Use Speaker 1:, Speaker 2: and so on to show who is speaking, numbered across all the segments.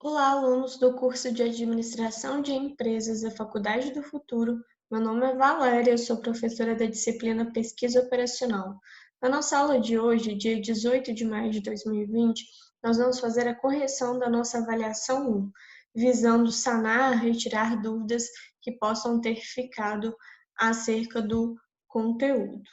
Speaker 1: Olá, alunos do curso de Administração de Empresas da Faculdade do Futuro. Meu nome é Valéria, eu sou professora da disciplina Pesquisa Operacional. Na nossa aula de hoje, dia 18 de maio de 2020, nós vamos fazer a correção da nossa avaliação 1, visando sanar, retirar dúvidas que possam ter ficado acerca do conteúdo.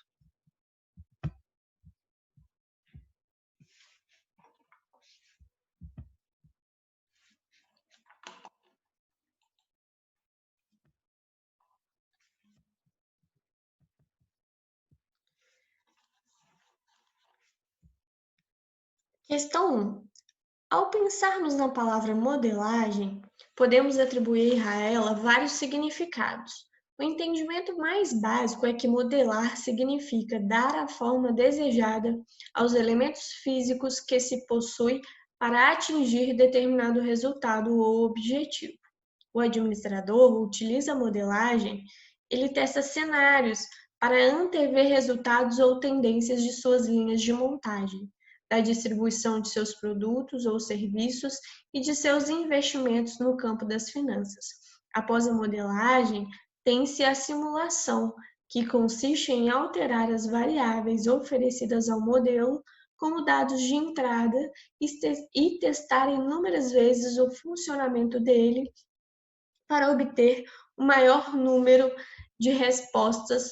Speaker 1: Questão 1. Ao pensarmos na palavra modelagem, podemos atribuir a ela vários significados. O entendimento mais básico é que modelar significa dar a forma desejada aos elementos físicos que se possui para atingir determinado resultado ou objetivo. O administrador utiliza a modelagem, ele testa cenários para antever resultados ou tendências de suas linhas de montagem, da distribuição de seus produtos ou serviços e de seus investimentos no campo das finanças. Após a modelagem, tem-se a simulação, que consiste em alterar as variáveis oferecidas ao modelo como dados de entrada e testar inúmeras vezes o funcionamento dele para obter o maior número de respostas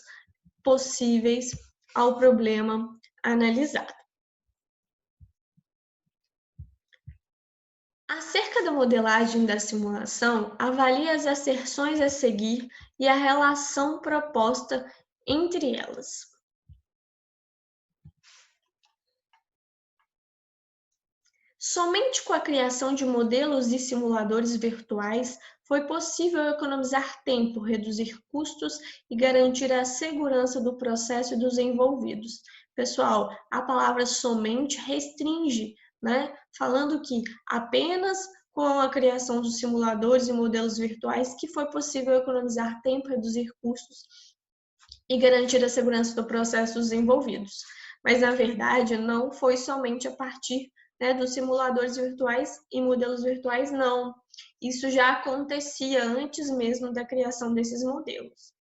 Speaker 1: possíveis ao problema analisado. Acerca da modelagem da simulação, avalie as asserções a seguir e a relação proposta entre elas. Somente com a criação de modelos e simuladores virtuais foi possível economizar tempo, reduzir custos e garantir a segurança do processo e dos envolvidos. Pessoal, a palavra somente restringe, né? Falando que apenas com a criação dos simuladores e modelos virtuais que foi possível economizar tempo, reduzir custos e garantir a segurança do processo dos envolvidos. Mas, na verdade, não foi somente a partir dos simuladores virtuais e modelos virtuais, não. Isso já acontecia antes mesmo da criação desses modelos.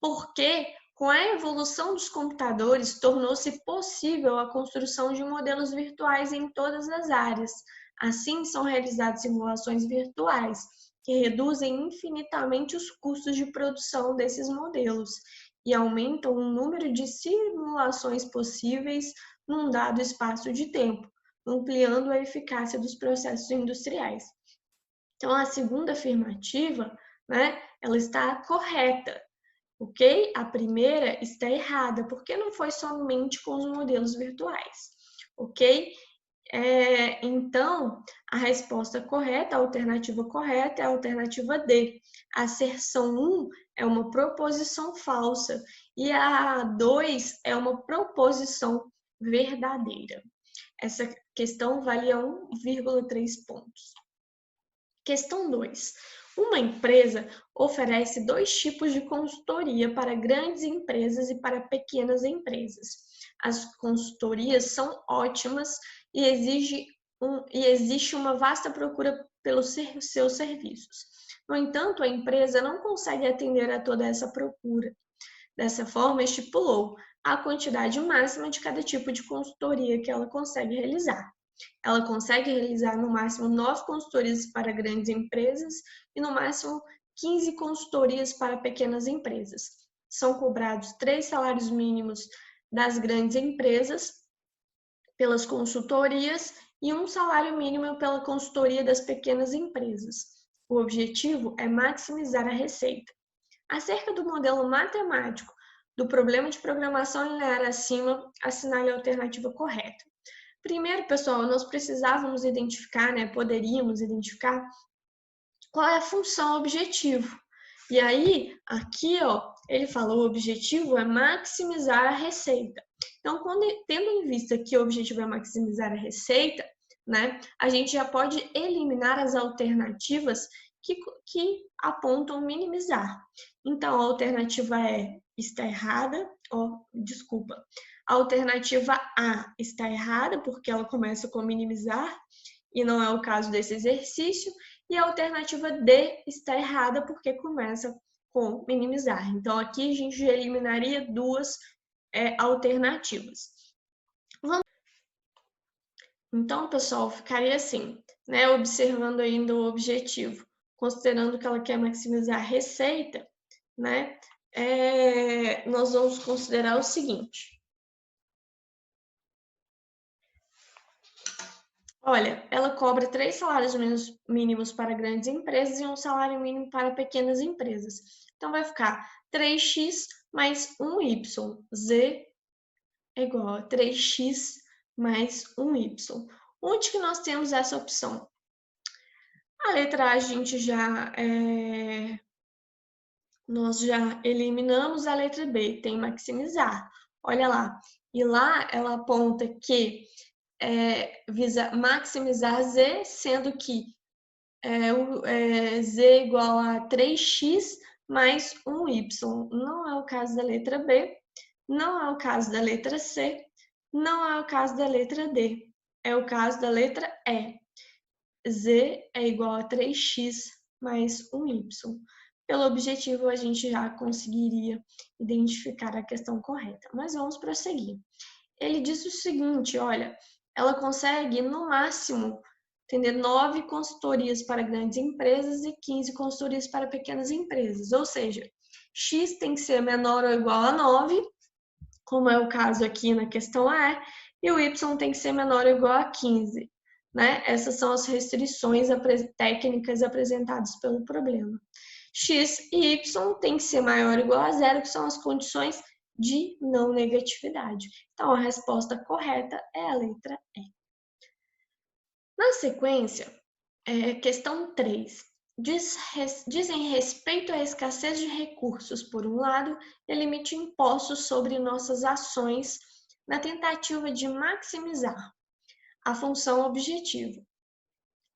Speaker 1: Porque, com a evolução dos computadores, tornou-se possível a construção de modelos virtuais em todas as áreas. Assim, são realizadas simulações virtuais, que reduzem infinitamente os custos de produção desses modelos e aumentam o número de simulações possíveis num dado espaço de tempo, ampliando a eficácia dos processos industriais. Então, a segunda afirmativa, ela está correta, ok? A primeira está errada, porque não foi somente com os modelos virtuais, ok? Então, a resposta correta, a alternativa correta é a alternativa D. A asserção 1 é uma proposição falsa e a 2 é uma proposição verdadeira. Essa questão valia 1,3 pontos. Questão 2. Uma empresa oferece 2 tipos de consultoria para grandes empresas e para pequenas empresas. As consultorias são ótimas e existe uma vasta procura pelos seus serviços. No entanto, a empresa não consegue atender a toda essa procura. Dessa forma, estipulou a quantidade máxima de cada tipo de consultoria que ela consegue realizar. Ela consegue realizar no máximo 9 consultorias para grandes empresas e no máximo 15 consultorias para pequenas empresas. São cobrados 3 salários mínimos das grandes empresas pelas consultorias e um salário mínimo pela consultoria das pequenas empresas. O objetivo é maximizar a receita. Acerca do modelo matemático do problema de programação linear acima, assinale a alternativa correta. Primeiro, pessoal, nós precisávamos identificar, poderíamos identificar qual é a função objetivo. E aí, aqui, ele falou, o objetivo é maximizar a receita. Então, tendo em vista que o objetivo é maximizar a receita, a gente já pode eliminar as alternativas que apontam minimizar. Então, a alternativa E está errada, a alternativa A está errada, porque ela começa com minimizar, e não é o caso desse exercício. E a alternativa D está errada porque começa com minimizar. Então, aqui a gente já eliminaria duas alternativas. Então, pessoal, ficaria assim, né? Observando ainda o objetivo, considerando que ela quer maximizar a receita, né? Nós vamos considerar o seguinte. Olha, ela cobra 3 salários mínimos para grandes empresas e um salário mínimo para pequenas empresas. Então, vai ficar 3x mais 1y. Z é igual a 3x mais 1y. Onde que nós temos essa opção? A letra A a gente nós já eliminamos. A letra B tem maximizar. Olha lá. E lá ela aponta que visa maximizar Z, sendo que Z é igual a 3x mais 1y. Não é o caso da letra B, não é o caso da letra C, não é o caso da letra D. É o caso da letra E. Z é igual a 3x mais 1y. Pelo objetivo, a gente já conseguiria identificar a questão correta. Mas vamos prosseguir. Ele diz o seguinte, olha, ela consegue, no máximo, atender 9 consultorias para grandes empresas e 15 consultorias para pequenas empresas. Ou seja, x tem que ser menor ou igual a 9, como é o caso aqui na questão A, e o y tem que ser menor ou igual a 15. Né? Essas são as restrições técnicas apresentadas pelo problema. X e y tem que ser maior ou igual a 0, que são as condições de não negatividade. Então, a resposta correta é a letra E. Na sequência, questão 3. Dizem respeito à escassez de recursos, por um lado, e limite impostos sobre nossas ações na tentativa de maximizar a função objetivo.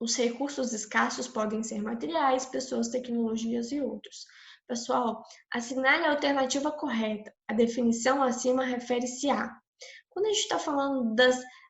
Speaker 1: Os recursos escassos podem ser materiais, pessoas, tecnologias e outros. Pessoal, assinale a alternativa correta. A definição acima refere-se a... Quando a gente está falando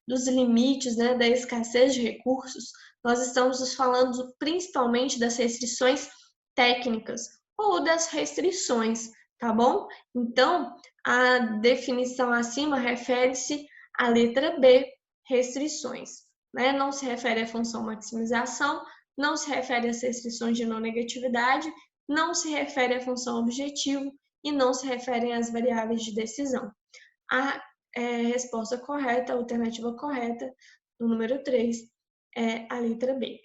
Speaker 1: dos limites, né, da escassez de recursos, nós estamos falando principalmente das restrições técnicas ou das restrições, tá bom? Então, a definição acima refere-se à letra B, restrições. Né? Não se refere à função maximização, não se refere às restrições de não negatividade, não se refere à função objetivo e não se refere às variáveis de decisão. A resposta correta, a alternativa correta, no número 3, é a letra B.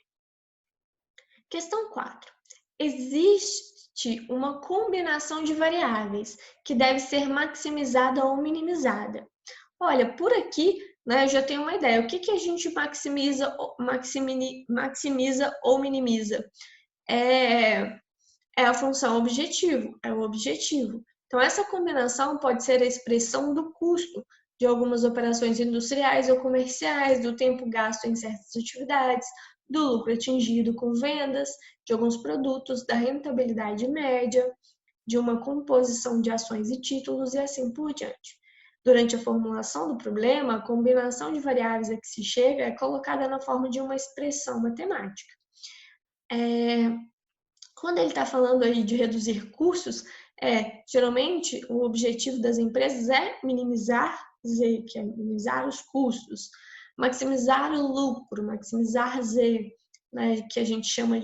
Speaker 1: Questão 4. Existe uma combinação de variáveis que deve ser maximizada ou minimizada. Olha, por aqui, né, eu já tenho uma ideia. O que a gente maximiza ou minimiza? É a função objetivo, é o objetivo. Então, essa combinação pode ser a expressão do custo de algumas operações industriais ou comerciais, do tempo gasto em certas atividades, do lucro atingido com vendas de alguns produtos, da rentabilidade média, de uma composição de ações e títulos e assim por diante. Durante a formulação do problema, a combinação de variáveis a que se chega é colocada na forma de uma expressão matemática. Quando ele está falando aí de reduzir custos, geralmente o objetivo das empresas é minimizar Z, que é minimizar os custos, maximizar o lucro, maximizar Z, né, que a gente chama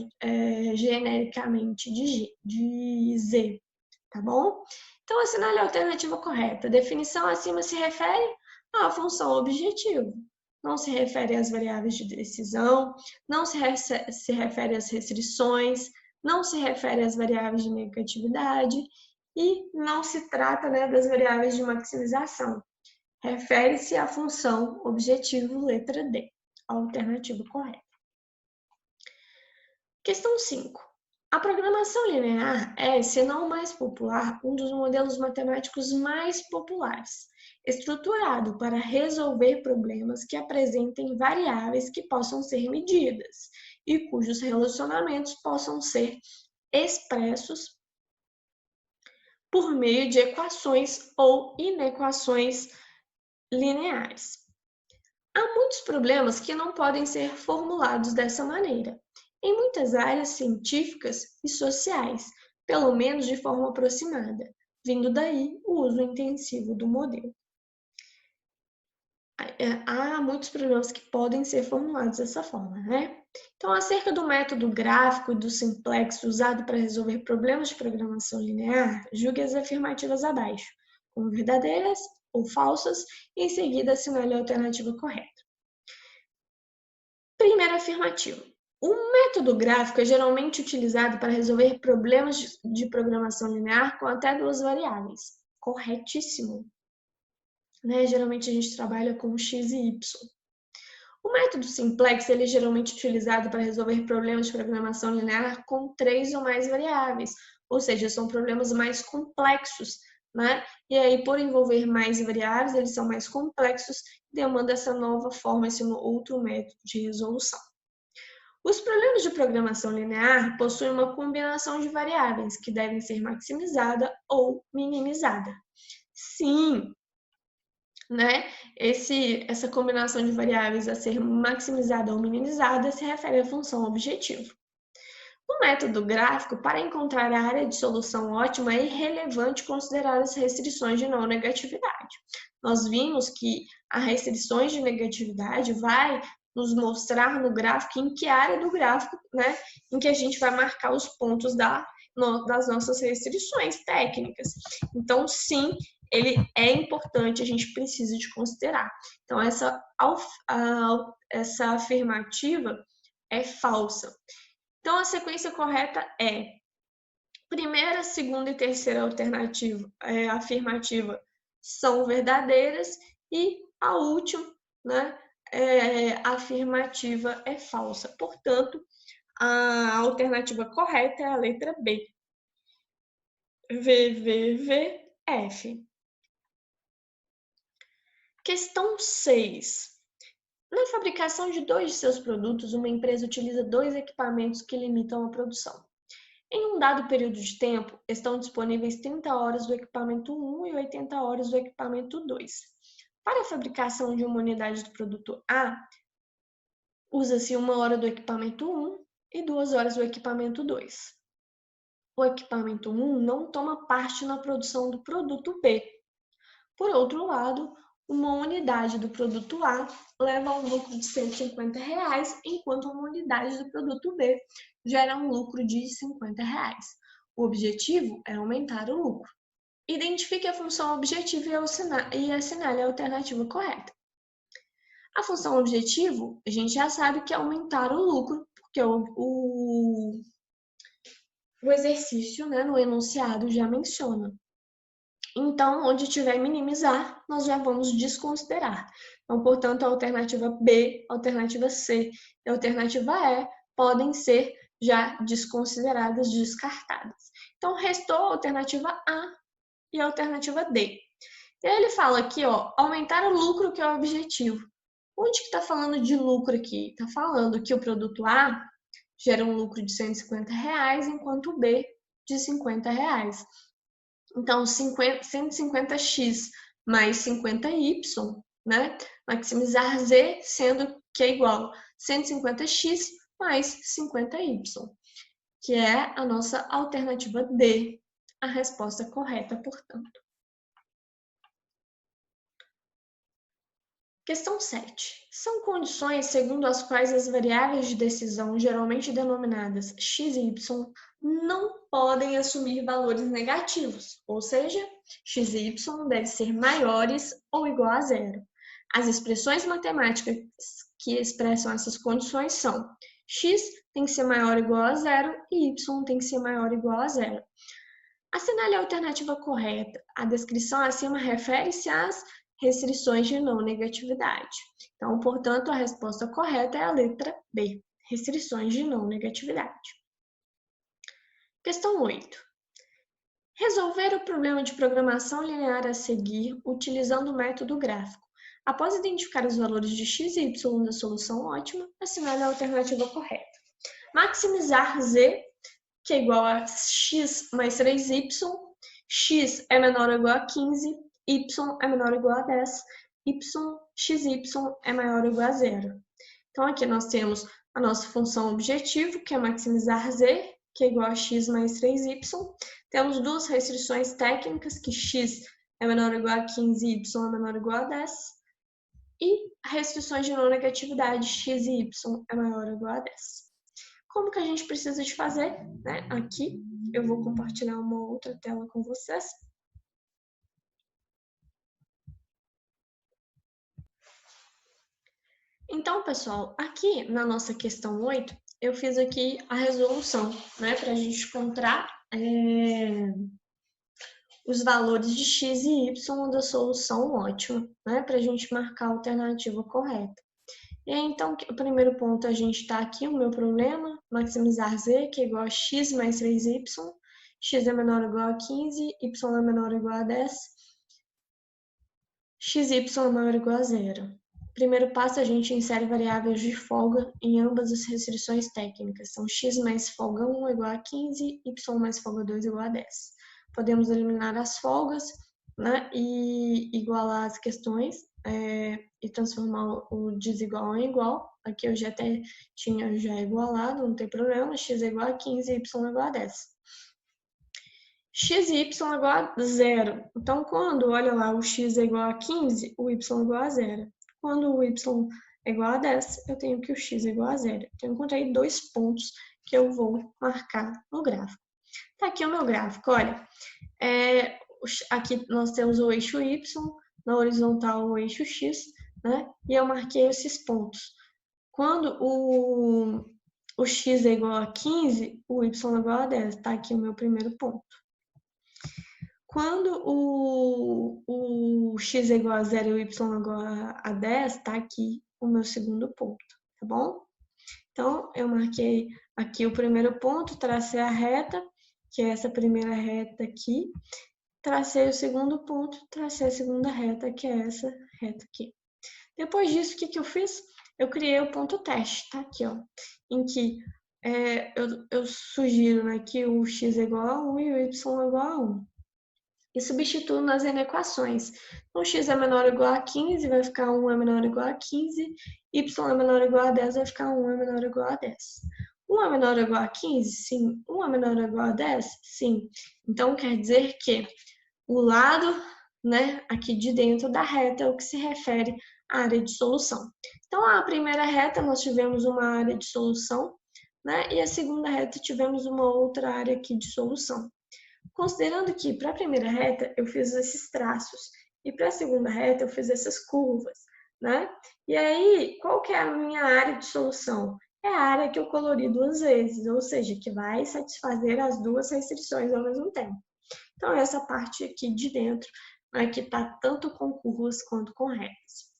Speaker 1: genericamente de Z, tá bom? Então, assinale a alternativa correta. A definição acima se refere à função objetivo. Não se refere às variáveis de decisão, não se refere às restrições, não se refere às variáveis de negatividade e não se trata, né, das variáveis de maximização. Refere-se à função objetivo, letra D, a alternativa correta. Questão 5. A programação linear é, se não o mais popular, um dos modelos matemáticos mais populares, estruturado para resolver problemas que apresentem variáveis que possam ser medidas e cujos relacionamentos possam ser expressos por meio de equações ou inequações lineares. Há muitos problemas que não podem ser formulados dessa maneira, em muitas áreas científicas e sociais, pelo menos de forma aproximada, vindo daí o uso intensivo do modelo. Há muitos problemas que podem ser formulados dessa forma, né? Então, acerca do método gráfico e do simplex usado para resolver problemas de programação linear, julgue as afirmativas abaixo, como verdadeiras ou falsas, e em seguida assinale a alternativa correta. Primeira afirmativa. O método gráfico é geralmente utilizado para resolver problemas de programação linear com até duas variáveis. Corretíssimo. Né? Geralmente a gente trabalha com x e y. O método simplex ele é geralmente utilizado para resolver problemas de programação linear com 3 ou mais variáveis, ou seja, são problemas mais complexos, né? E aí, por envolver mais variáveis, eles são mais complexos, demanda essa nova forma, esse outro método de resolução. Os problemas de programação linear possuem uma combinação de variáveis que devem ser maximizada ou minimizada. Sim, né? Essa combinação de variáveis a ser maximizada ou minimizada se refere à função objetivo. No método gráfico, para encontrar a área de solução ótima, é irrelevante considerar as restrições de não negatividade. Nós vimos que as restrições de negatividade vai nos mostrar no gráfico em que área do gráfico, né, em que a gente vai marcar os pontos das nossas restrições técnicas. Então, sim, ele é importante, a gente precisa de considerar. Então, essa afirmativa é falsa. Então, a sequência correta é primeira, segunda e terceira afirmativa são verdadeiras e a última, né, afirmativa é falsa. Portanto, a alternativa correta é a letra B. VVVF. Questão 6. Na fabricação de 2 de seus produtos, uma empresa utiliza 2 equipamentos que limitam a produção. Em um dado período de tempo, estão disponíveis 30 horas do equipamento 1 e 80 horas do equipamento 2. Para a fabricação de uma unidade do produto A, usa-se 1 hora do equipamento 1 e 2 horas do equipamento 2. O equipamento 1 não toma parte na produção do produto B. Por outro lado, uma unidade do produto A leva um lucro de R$ 150, enquanto uma unidade do produto B gera um lucro de R$ 50. O objetivo é aumentar o lucro. Identifique a função objetiva e assinale a alternativa correta. A função objetivo, a gente já sabe que é aumentar o lucro, porque o exercício, né, no enunciado já menciona. Então, onde tiver minimizar, nós já vamos desconsiderar. Então, portanto, a alternativa B, a alternativa C e a alternativa E podem ser já desconsideradas, descartadas. Então, restou a alternativa A e a alternativa D. E aí ele fala aqui, ó, aumentar o lucro, que é o objetivo. Onde que está falando de lucro aqui? Está falando que o produto A gera um lucro de R$ 150, enquanto o B de R$ 50. Então, 150x mais 50y, né? Maximizar z, sendo que é igual a 150x mais 50y, que é a nossa alternativa D, a resposta correta, portanto. Questão 7. São condições segundo as quais as variáveis de decisão, geralmente denominadas x e y, não podem assumir valores negativos, ou seja, x e y devem ser maiores ou igual a zero. As expressões matemáticas que expressam essas condições são x tem que ser maior ou igual a zero e y tem que ser maior ou igual a zero. Assinale a alternativa correta. A descrição acima refere-se às restrições de não negatividade. Então, portanto, a resposta correta é a letra B, restrições de não negatividade. Questão 8. Resolver o problema de programação linear a seguir utilizando o método gráfico. Após identificar os valores de x e y da solução ótima, assinale a alternativa correta. Maximizar z, que é igual a x mais 3y, x é menor ou igual a 15, y é menor ou igual a 10, xy é maior ou igual a zero. Então, aqui nós temos a nossa função objetivo, que é maximizar z, que é igual a x mais 3y. Temos duas restrições técnicas, que x é menor ou igual a 15 e y é menor ou igual a 10. E restrições de não negatividade, x e y é maior ou igual a 10. Como que a gente precisa de fazer? Né? Aqui eu vou compartilhar uma outra tela com vocês. Então, pessoal, aqui na nossa questão 8, eu fiz aqui a resolução, né, para a gente encontrar os valores de x e y da solução ótima, né, para a gente marcar a alternativa correta. E aí, então, o primeiro ponto a gente está aqui, o meu problema, maximizar z, que é igual a x mais 3y, x é menor ou igual a 15, y é menor ou igual a 10, xy é maior ou igual a zero. Primeiro passo, a gente insere variáveis de folga em ambas as restrições técnicas. São x mais folga 1 igual a 15, y mais folga 2 igual a 10. Podemos eliminar as folgas, né, e igualar as questões e transformar o desigual em igual. Aqui eu já até tinha igualado, não tem problema. X é igual a 15, y é igual a 10. X e y é igual a zero. Então, quando, olha lá, o x é igual a 15, o y é igual a zero. Quando o y é igual a 10, eu tenho que o x é igual a zero. Então, eu encontrei dois pontos que eu vou marcar no gráfico. Tá aqui o meu gráfico, olha. Aqui nós temos o eixo y, na horizontal o eixo x, né? E eu marquei esses pontos. Quando o x é igual a 15, o y é igual a 10. Tá aqui o meu primeiro ponto. Quando o x é igual a 0 e o y é igual a 10, tá aqui o meu segundo ponto, tá bom? Então, eu marquei aqui o primeiro ponto, tracei a reta, que é essa primeira reta aqui. Tracei o segundo ponto, tracei a segunda reta, que é essa reta aqui. Depois disso, o que eu fiz? Eu criei o ponto teste, tá aqui, ó. Em que eu sugiro, né, que o x é igual a 1 e o y é igual a 1. E substituo nas inequações. Então, x é menor ou igual a 15, vai ficar 1 é menor ou igual a 15. Y é menor ou igual a 10, vai ficar 1 é menor ou igual a 10. 1 é menor ou igual a 15? Sim. 1 é menor ou igual a 10? Sim. Então, quer dizer que o lado, né, aqui de dentro da reta é o que se refere à área de solução. Então, a primeira reta nós tivemos uma área de solução, né, e a segunda reta tivemos uma outra área aqui de solução. Considerando que para a primeira reta eu fiz esses traços e para a segunda reta eu fiz essas curvas, né? E aí, qual que é a minha área de solução? É a área que eu colori duas vezes, ou seja, que vai satisfazer as duas restrições ao mesmo tempo. Então, essa parte aqui de dentro, né, que está tanto com curvas quanto com retas.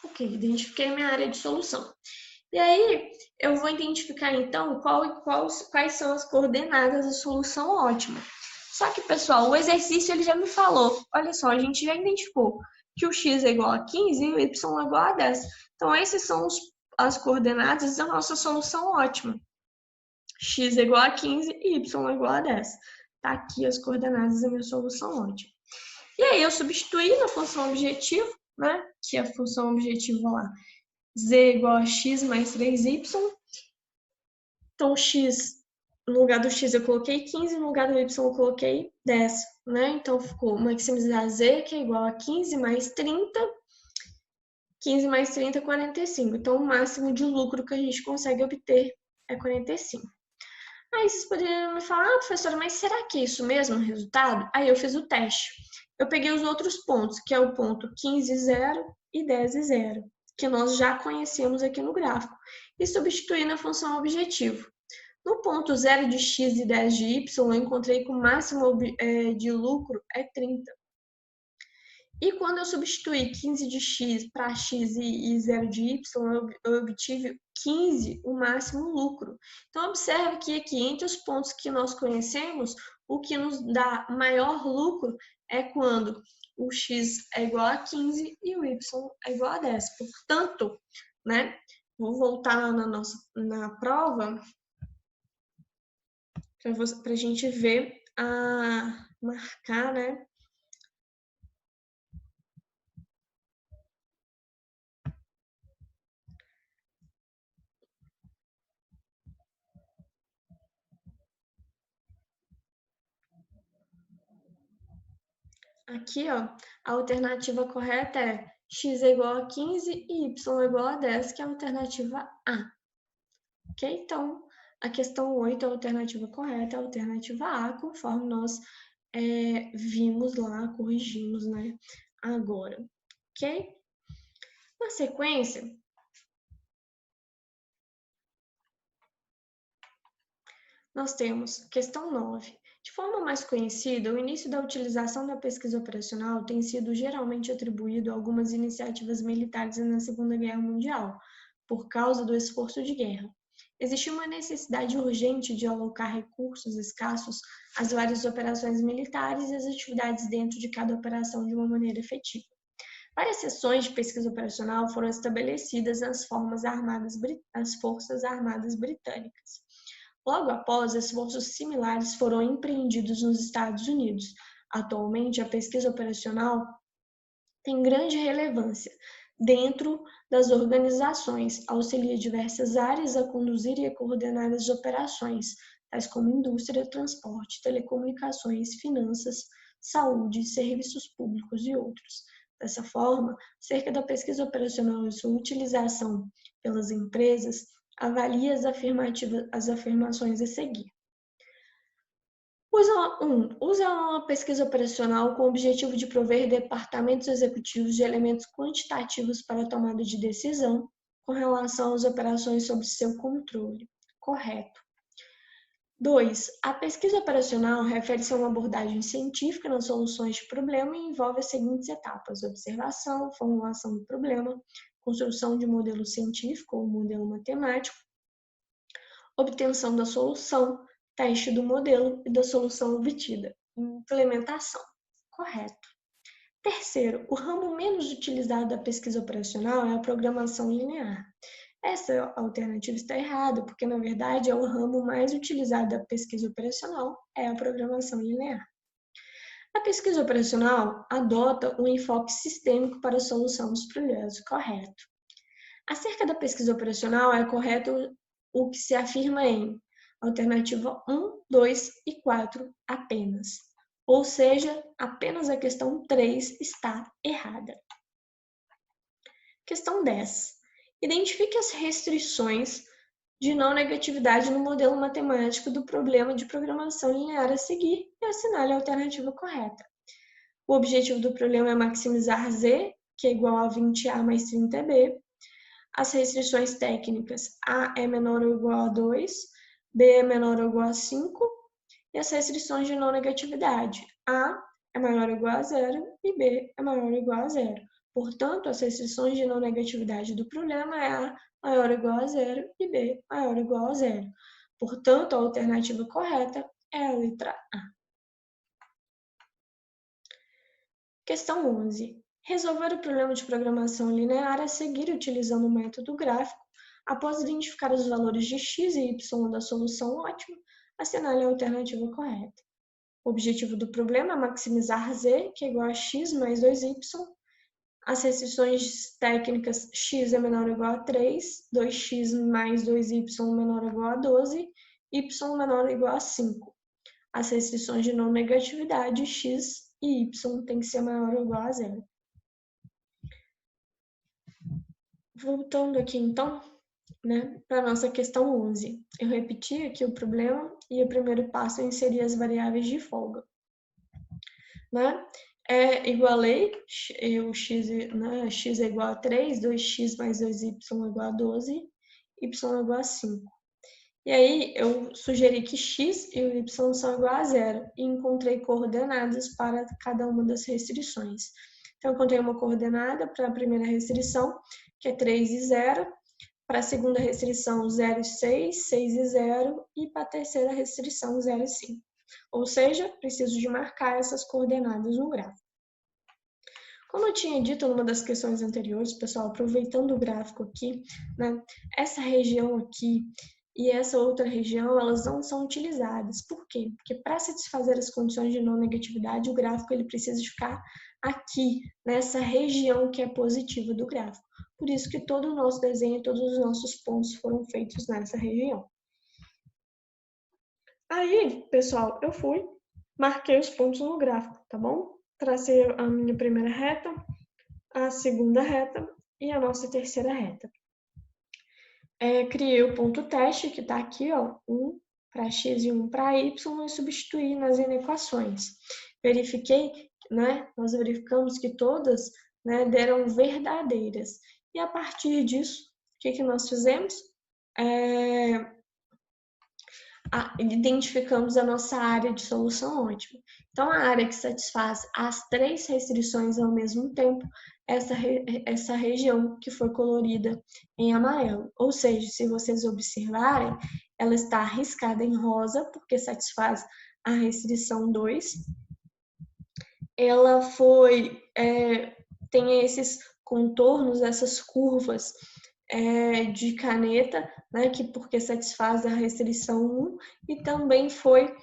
Speaker 1: Ok, identifiquei minha área de solução. E aí, eu vou identificar, então, quais são as coordenadas da solução ótima. Só que, pessoal, o exercício ele já me falou. Olha só, a gente já identificou que o x é igual a 15 e o y é igual a 10. Então, essas são as coordenadas da nossa solução ótima. X é igual a 15 e y é igual a 10. Tá aqui as coordenadas da minha solução ótima. E aí, eu substituí na função objetivo, né? Que é a função objetivo lá. Z igual a x mais 3y. Então, x, no lugar do x eu coloquei 15, no lugar do y eu coloquei 10, né? Então, ficou maximizar z, que é igual a 15 mais 30. 15 mais 30 é 45. Então, o máximo de lucro que a gente consegue obter é 45. Aí vocês poderiam me falar, professora, mas será que é isso mesmo o resultado? Aí eu fiz o teste. Eu peguei os outros pontos, que é o ponto 15 e 0 e 10 e 0, que nós já conhecemos aqui no gráfico, e substituí na função objetivo. No ponto 0 de x e 10 de y, eu encontrei que o máximo de lucro é 30. E quando eu substituí 15 de x para x e 0 de y, eu obtive 15, o máximo lucro. Então, observe que aqui, entre os pontos que nós conhecemos, o que nos dá maior lucro é quando o x é igual a 15 e o y é igual a 10. Portanto, né, vou voltar na prova para a gente ver, marcar, né, Aqui, ó, a alternativa correta é x é igual a 15 e y é igual a 10, que é a alternativa A. Ok? Então, a questão 8, a alternativa correta é a alternativa A, conforme nós vimos lá, corrigimos, né, agora. Ok? Na sequência, nós temos questão 9. De forma mais conhecida, o início da utilização da pesquisa operacional tem sido geralmente atribuído a algumas iniciativas militares na Segunda Guerra Mundial, por causa do esforço de guerra. Existia uma necessidade urgente de alocar recursos escassos às várias operações militares e às atividades dentro de cada operação de uma maneira efetiva. Várias seções de pesquisa operacional foram estabelecidas nas Forças Armadas Britânicas. Logo após, esforços similares foram empreendidos nos Estados Unidos. Atualmente, a pesquisa operacional tem grande relevância dentro das organizações, auxilia diversas áreas a conduzir e a coordenar as operações, tais como indústria, transporte, telecomunicações, finanças, saúde, serviços públicos e outros. Dessa forma, acerca da pesquisa operacional e sua utilização pelas empresas, avalie as afirmações a seguir. Usa uma pesquisa operacional com o objetivo de prover departamentos executivos de elementos quantitativos para a tomada de decisão com relação às operações sob seu controle. Correto. 2. A pesquisa operacional refere-se a uma abordagem científica nas soluções de problema e envolve as seguintes etapas: observação, formulação do problema, construção de modelo científico ou modelo matemático, obtenção da solução, teste do modelo e da solução obtida, implementação. Correto. Terceiro, o ramo menos utilizado da pesquisa operacional é a programação linear. Essa alternativa está errada, porque na verdade é o ramo mais utilizado da pesquisa operacional, é a programação linear. A pesquisa operacional adota um enfoque sistêmico para a solução dos problemas. Correto. Acerca da pesquisa operacional, é correto o que se afirma em alternativa 1, 2 e 4 apenas. Ou seja, apenas a questão 3 está errada. Questão 10. Identifique as restrições de não negatividade no modelo matemático do problema de programação linear a seguir e assinale a alternativa correta. O objetivo do problema é maximizar Z, que é igual a 20A mais 30B. As restrições técnicas: A é menor ou igual a 2, B é menor ou igual a 5, e as restrições de não negatividade: A é maior ou igual a 0 e B é maior ou igual a 0. Portanto, as restrições de não negatividade do problema é A maior ou igual a 0 e B maior ou igual a 0. Portanto, a alternativa correta é a letra A. Questão 11. Resolver o problema de programação linear a seguir utilizando o método gráfico. Após identificar os valores de x e y da solução ótima, assinale a alternativa correta. O objetivo do problema é maximizar z, que é igual a x mais 2y. As restrições técnicas: x é menor ou igual a 3, 2x mais 2y menor ou igual a 12, y menor ou igual a 5. As restrições de não negatividade: x e y tem que ser maior ou igual a 0. Voltando aqui, então, né, para a nossa questão 11. Eu repeti aqui o problema e o primeiro passo é inserir as variáveis de folga. Né? Igualei o x, né, x é igual a 3, 2x mais 2y é igual a 12, y é igual a 5. E aí eu sugeri que x e o y são igual a 0 e encontrei coordenadas para cada uma das restrições. Então, eu encontrei uma coordenada para a primeira restrição, que é 3 e 0, para a segunda restrição 0 e 6, 6 e 0, e para a terceira restrição 0 e 5. Ou seja, preciso de marcar essas coordenadas no gráfico. Como eu tinha dito numa das questões anteriores, pessoal, aproveitando o gráfico aqui, né, essa região aqui e essa outra região, elas não são utilizadas. Por quê? Porque para satisfazer as condições de não negatividade, o gráfico ele precisa ficar aqui, nessa região que é positiva do gráfico. Por isso que todo o nosso desenho, todos os nossos pontos foram feitos nessa região. Aí, pessoal, eu marquei os pontos no gráfico, tá bom? tracei a minha primeira reta, a segunda reta e a nossa terceira reta. Criei o ponto teste, que está aqui, ó, 1 para x e 1 para y, e substituí nas inequações. Verifiquei, né, nós verificamos que todas, né, deram verdadeiras. E a partir disso, o que nós fizemos? Identificamos a nossa área de solução ótima. Então, a área que satisfaz as 3 restrições ao mesmo tempo, essa região que foi colorida em amarelo. Ou seja, se vocês observarem, ela está riscada em rosa, porque satisfaz a restrição 2. Ela tem esses contornos, essas curvas de caneta, né, porque satisfaz a restrição 1, e também foi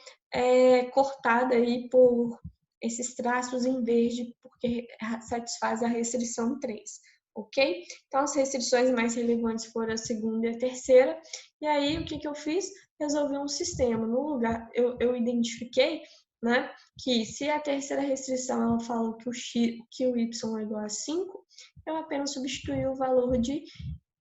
Speaker 1: cortada aí por esses traços em verde, porque satisfaz a restrição 3, ok? Então, as restrições mais relevantes foram a segunda e a terceira, e aí o que eu fiz? Resolvi um sistema. No lugar, eu identifiquei, né, que se a terceira restrição ela fala que o y é igual a 5, eu apenas substituí o valor de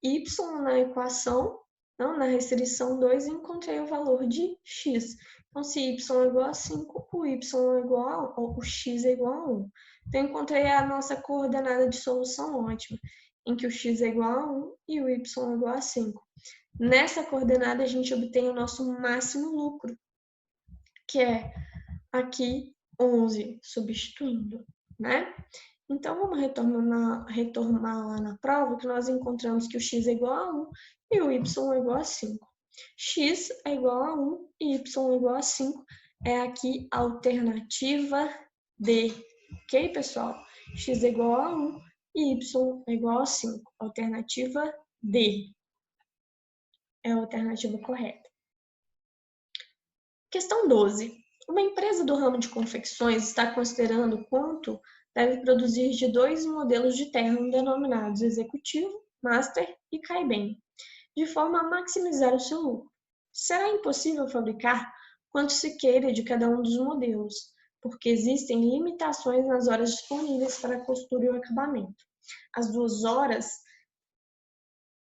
Speaker 1: y na equação, não, na restrição 2, e encontrei o valor de x. Então, se y é igual a 5, o y é igual o x é igual a 1. Então, encontrei a nossa coordenada de solução ótima, em que o x é igual a 1 e o y é igual a 5. Nessa coordenada, a gente obtém o nosso máximo lucro, que é aqui 11, substituindo, né? Então, vamos retornar lá na prova, que nós encontramos que o x é igual a 1 e o y é igual a 5. X é igual a 1 e y é igual a 5. É aqui a alternativa D. Ok, pessoal? X é igual a 1 e y é igual a 5. Alternativa D. É a alternativa correta. Questão 12. Uma empresa do ramo de confecções está considerando quanto deve produzir de 2 modelos de terno denominados Executivo, Master e Cai-Bem, de forma a maximizar o seu lucro. Será impossível fabricar quanto se queira de cada um dos modelos, porque existem limitações nas horas disponíveis para a costura e o acabamento. As 2 horas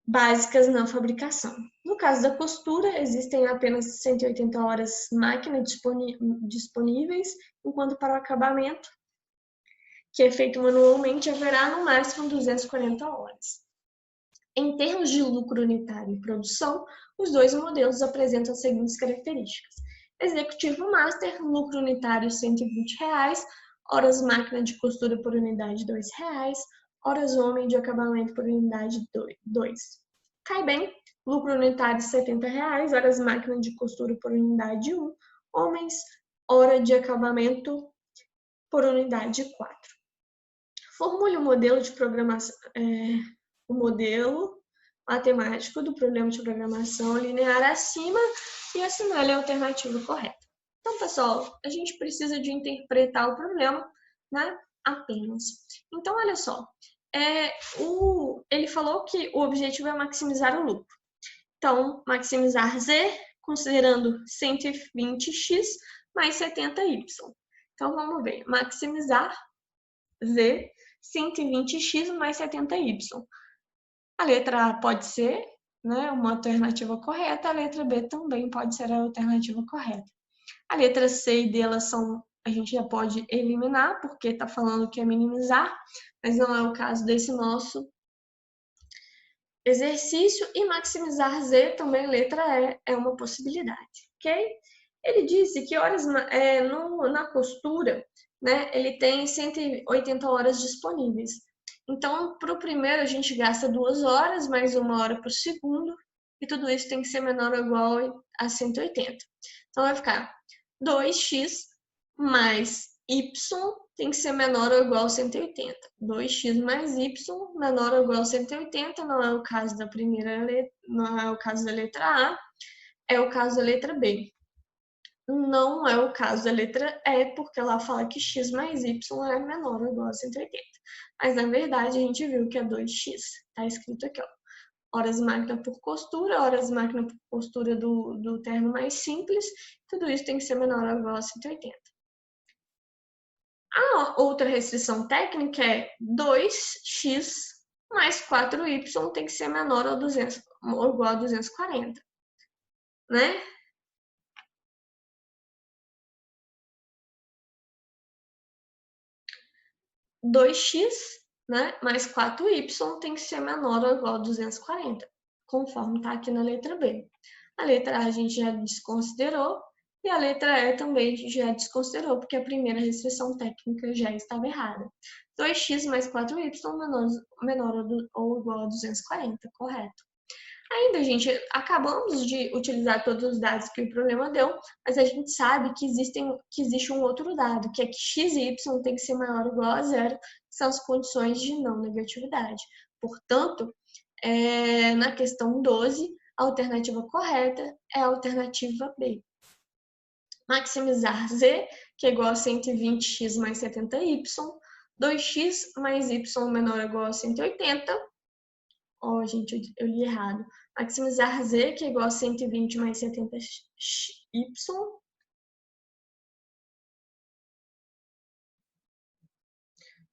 Speaker 1: básicas na fabricação. No caso da costura, existem apenas 180 horas máquina disponíveis, enquanto para o acabamento, que é feito manualmente, haverá no máximo 240 horas. Em termos de lucro unitário e produção, os 2 modelos apresentam as seguintes características. Executivo Master, lucro unitário R$ 120, horas máquina de costura por unidade R$ 2, horas homem de acabamento por unidade 2. Cai-Bem, lucro unitário R$ 70, horas máquina de costura por unidade 1, homens, hora de acabamento por unidade 4. Formule o modelo de programação, o modelo matemático do problema de programação linear acima e assinale a alternativa correta. Então, pessoal, a gente precisa de interpretar o problema, né, apenas. Então, olha só, ele falou que o objetivo é maximizar o lucro. Então, maximizar Z, considerando 120x mais 70y. Então, vamos ver, maximizar Z, 120x mais 70y. A letra A pode ser, né, uma alternativa correta, a letra B também pode ser a alternativa correta. A letra C e D, a gente já pode eliminar, porque está falando que é minimizar, mas não é o caso desse nosso exercício. E maximizar Z, também letra E, é uma possibilidade, ok? Ele disse que horas na costura, né, ele tem 180 horas disponíveis. Então, para o primeiro, a gente gasta 2 horas, mais 1 hora para o segundo, e tudo isso tem que ser menor ou igual a 180. Então, vai ficar 2x mais y tem que ser menor ou igual a 180. 2x mais y menor ou igual a 180, não é o caso da primeira letra, não é o caso da letra A, é o caso da letra B. Não é o caso da letra E, porque ela fala que x mais y é menor ou igual a 180. Mas, na verdade, a gente viu que é 2x. Está escrito aqui, ó. Horas máquina por costura, horas máquina por costura do terno mais simples. Tudo isso tem que ser menor ou igual a 180. A outra restrição técnica é 2x mais 4y tem que ser menor ou igual a 240, né? Dois x, né, mais 4y tem que ser menor ou igual a 240, conforme está aqui na letra B. A letra A a gente já desconsiderou e a letra E também já desconsiderou, porque a primeira restrição técnica já estava errada. 2x mais 4y menor ou igual a 240, correto. Ainda, gente, acabamos de utilizar todos os dados que o problema deu, mas a gente sabe que existe um outro dado, que é que x e y tem que ser maior ou igual a zero, que são as condições de não negatividade. Portanto, na questão 12, a alternativa correta é a alternativa B. Maximizar z, que é igual a 120x mais 70y, 2x mais y menor ou igual a 180. Ó, gente, eu li errado. Maximizar z, que é igual a 120 mais 70y.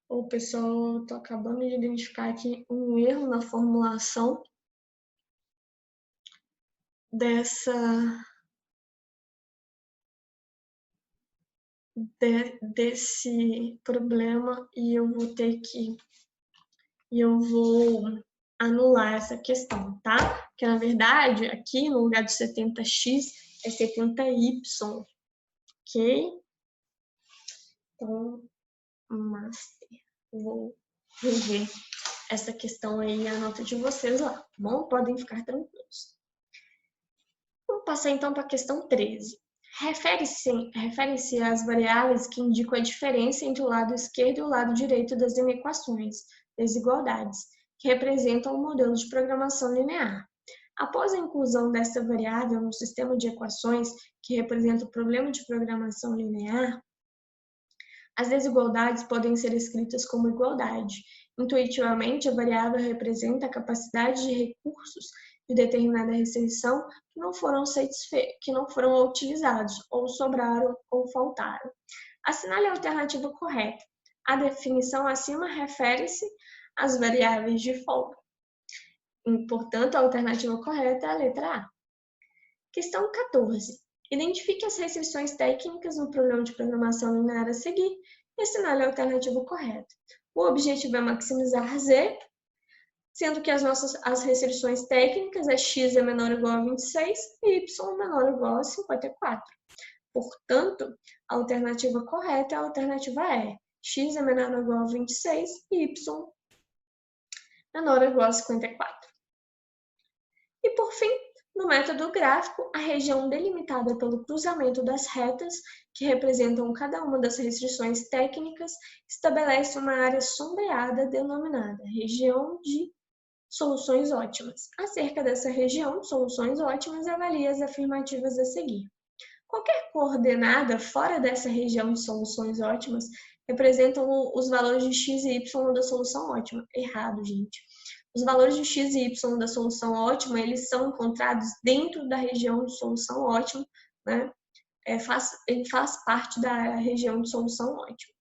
Speaker 1: O pessoal, tô acabando de identificar aqui um erro na formulação desse problema e eu vou anular essa questão, tá? Porque, na verdade, aqui no lugar de 70x é 70y, ok? Então, master, vou rever essa questão aí, a nota de vocês lá, tá bom? Podem ficar tranquilos. Vamos passar então para a questão 13. Refere-se às variáveis que indicam a diferença entre o lado esquerdo e o lado direito das inequações, desigualdades, que representam um modelo de programação linear. Após a inclusão dessa variável no sistema de equações que representa o problema de programação linear, as desigualdades podem ser escritas como igualdade. Intuitivamente, a variável representa a capacidade de recursos de determinada restrição que não foram utilizados, ou sobraram, ou faltaram. Assinale a alternativa correta. A definição acima refere-se às variáveis de folga. Portanto, a alternativa correta é a letra A. Questão 14. Identifique as restrições técnicas no problema de programação linear a seguir e assinale a alternativa correta. O objetivo é maximizar z, sendo que as restrições técnicas é x é menor ou igual a 26 e y menor ou igual a 54. Portanto, a alternativa correta é a alternativa E. X é menor ou igual a 26 e y menor ou igual a 54. E, por fim, no método gráfico, a região delimitada pelo cruzamento das retas, que representam cada uma das restrições técnicas, estabelece uma área sombreada denominada região de soluções ótimas. Acerca dessa região de soluções ótimas, avalie as afirmativas a seguir. Qualquer coordenada fora dessa região de soluções ótimas representam os valores de x e y da solução ótima. Errado, gente. Os valores de x e y da solução ótima, eles são encontrados dentro da região de solução ótima, né? Ele faz parte da região de solução ótima.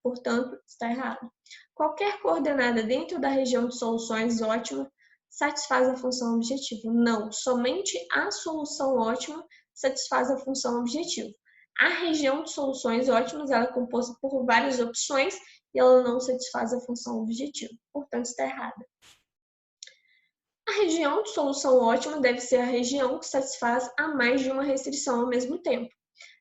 Speaker 1: Portanto, está errado. Qualquer coordenada dentro da região de soluções ótima satisfaz a função objetivo. Não, somente a solução ótima satisfaz a função objetivo. A região de soluções ótimas ela é composta por várias opções e ela não satisfaz a função objetivo. Portanto, está errada. A região de solução ótima deve ser a região que satisfaz a mais de uma restrição ao mesmo tempo.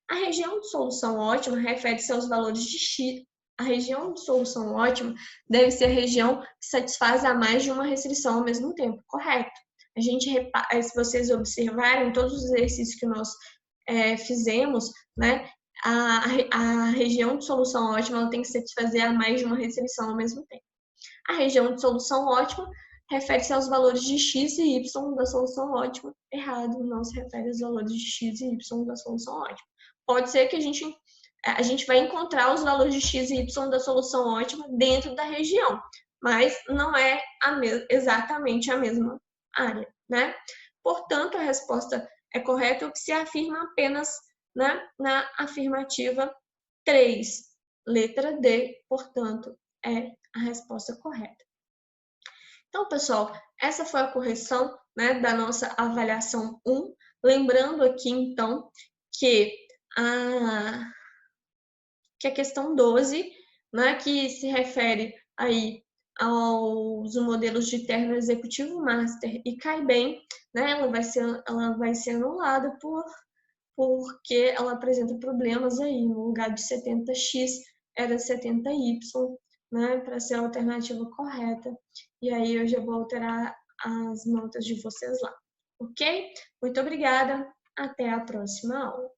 Speaker 1: A região de solução ótima refere-se aos valores de x. A região de solução ótima deve ser a região que satisfaz a mais de uma restrição ao mesmo tempo. Correto. A gente se vocês observarem todos os exercícios que nós fizemos, né? A região de solução ótima ela tem que satisfazer a mais de uma restrição ao mesmo tempo. A região de solução ótima refere-se aos valores de x e y da solução ótima. Errado, não se refere aos valores de x e y da solução ótima. Pode ser que a gente vai encontrar os valores de x e y da solução ótima dentro da região, mas não é exatamente a mesma área, né? Portanto, a resposta é correta, o que se afirma apenas, né, na afirmativa 3. Letra D, portanto, é a resposta correta. Então, pessoal, essa foi a correção, né, da nossa avaliação 1. Lembrando aqui, então, que a questão 12, né, que se refere aí aos modelos de terno executivo master e cai bem, né, ela vai ser anulada porque ela apresenta problemas aí, no lugar de 70x era 70y, né, para ser a alternativa correta. E aí eu já vou alterar as notas de vocês lá, ok? Muito obrigada, até a próxima aula.